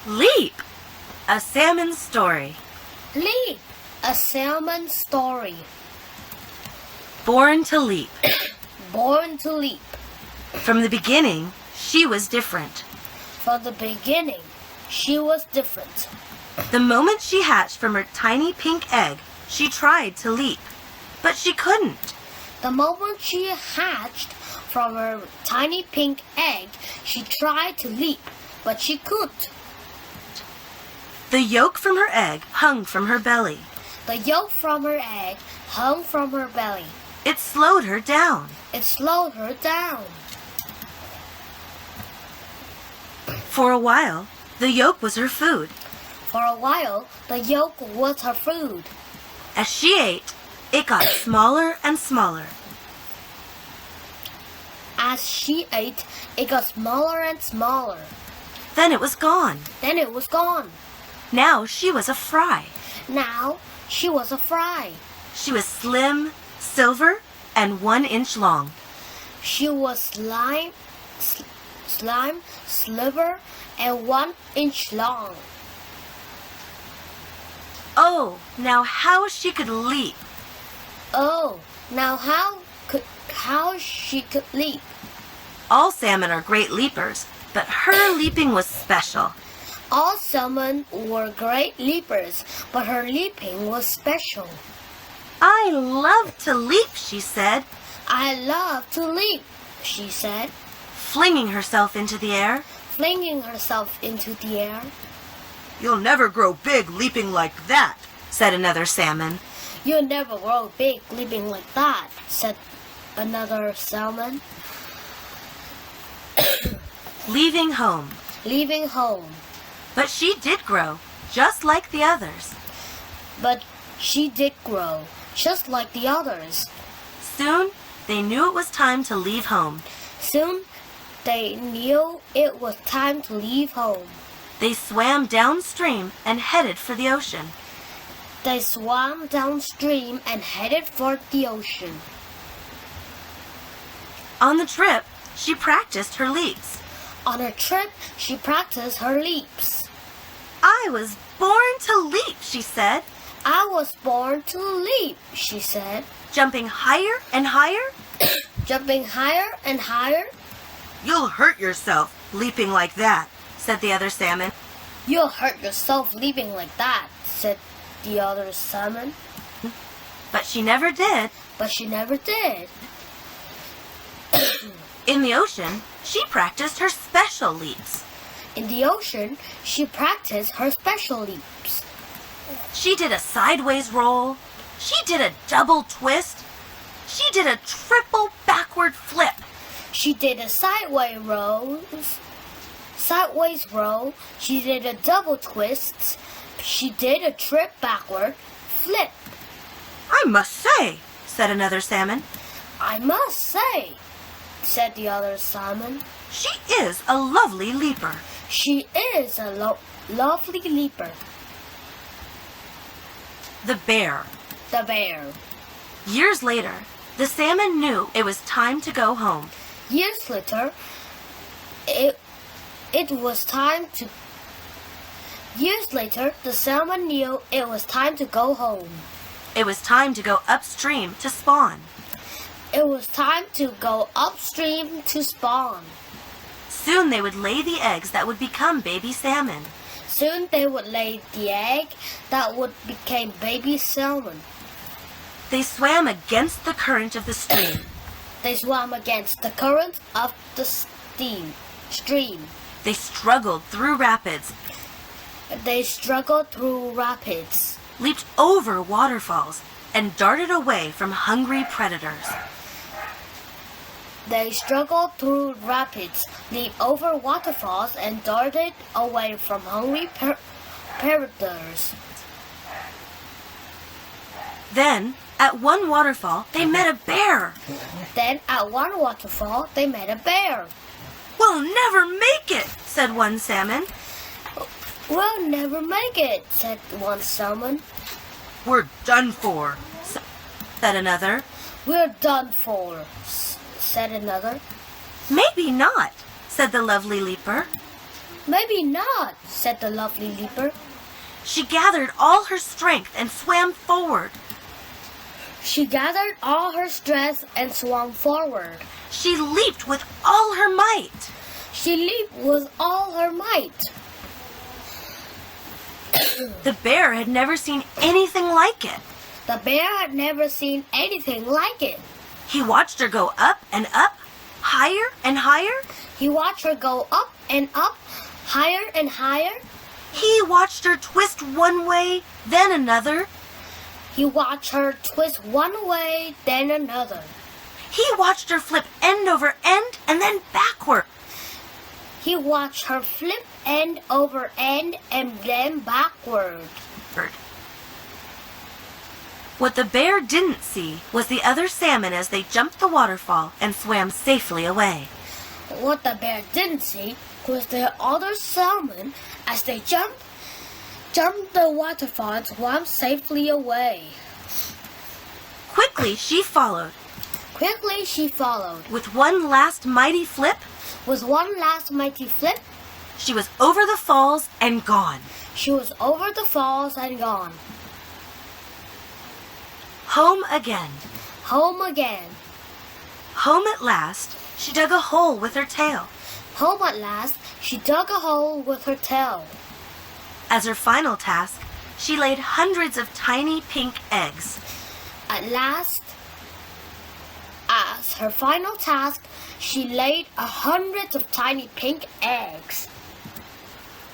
Leap! A salmon story. Leap! A salmon story. Born to leap. Born to leap. From the beginning, she was different. From the beginning, she was different. The moment she hatched from her tiny pink egg, she tried to leap, but she couldn't. The moment she hatched from her tiny pink egg, she tried to leap, but she couldn't. The yolk from her egg hung from her belly. The yolk from her egg hung from her belly. It slowed her down. It slowed her down. For a while, the yolk was her food. For a while, the yolk was her food. As she ate, it got smaller and smaller. As she ate, it got smaller and smaller. Then it was gone. Then it was gone. Now she was a fry. Now she was a fry. She was slim, silver, and 1 inch long. She was slime, sliver, and 1 inch long. Oh, now how she could leap. Oh, now how she could leap. All salmon are great leapers, but her leaping was special. All salmon were great leapers, but her leaping was special. I love to leap, she said. I love to leap, she said, flinging herself into the air. flinging herself into the air. You'll never grow big leaping like that, said another salmon. You'll never grow big leaping like that, said another salmon. Leaving home. Leaving home. But she did grow, just like the others. But she did grow, just like the others. Soon, they knew it was time to leave home. Soon, they knew it was time to leave home. They swam downstream and headed for the ocean. They swam downstream and headed for the ocean. On the trip, she practiced her leaps. On her trip, she practiced her leaps. I was born to leap, she said, I was born to leap, she said, jumping higher and higher. jumping higher and higher. You'll hurt yourself leaping like that, said the other salmon. You'll hurt yourself leaping like that, said the other salmon. But she never did. But she never did. In the ocean, she practiced her special leaps. In the ocean, she practiced her special leaps. She did a sideways roll. She did a double twist. She did a triple backward flip. She did a sideways roll. She did a double twist. She did a trip backward flip. I must say, said another salmon, I must say, said the other salmon, she is a lovely leaper. she is a lovely leaper. The bear. The bear. Years later, the salmon knew it was time to go home. Years later, the salmon knew it was time to go home. It was time to go upstream to spawn. It was time to go upstream to spawn. Soon they would lay the eggs that would become baby salmon. Soon they would lay the egg that would become baby salmon. They swam against the current of the stream. They swam against the current of the stream. They struggled through rapids. They struggled through rapids. Leaped over waterfalls and darted away from hungry predators. They struggled through rapids, leaped over waterfalls, and darted away from hungry predators. Then, at one waterfall, they met a bear. Then, at one waterfall, they met a bear. We'll never make it, said one salmon. We'll never make it, said one salmon. We're done for, said another. We're done for, said another. Maybe not, said the lovely leaper. Maybe not, said the lovely leaper. She gathered all her strength and swam forward. She gathered all her strength and swam forward. She leaped with all her might. She leaped with all her might. The bear had never seen anything like it. The bear had never seen anything like it. He watched her go up and up, higher and higher. He watched her go up and up, higher and higher. He watched her twist one way, then another. He watched her twist one way, then another. He watched her flip end over end and then backward. He watched her flip end over end and then backward. What the bear didn't see was the other salmon as they jumped the waterfall and swam safely away. What the bear didn't see was the other salmon as they jumped the waterfall and swam safely away. Quickly she followed. Quickly she followed. With one last mighty flip, With one last mighty flip, she was over the falls and gone. she was over the falls and gone. Home again. Home again. Home at last, she dug a hole with her tail. Home at last, she dug a hole with her tail. As her final task, she laid hundreds of tiny pink eggs. At last, as her final task, she laid hundreds of tiny pink eggs.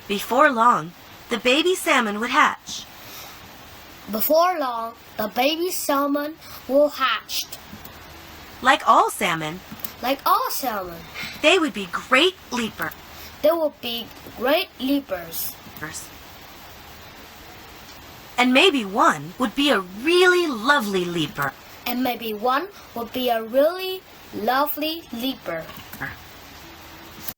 Before long, the baby salmon would hatch. Before long, the baby salmon will hatch. Like all salmon, Like all salmon, they would be great leapers. they will be great leapers. And maybe one would be a really lovely leaper. And maybe one will be a really lovely leaper.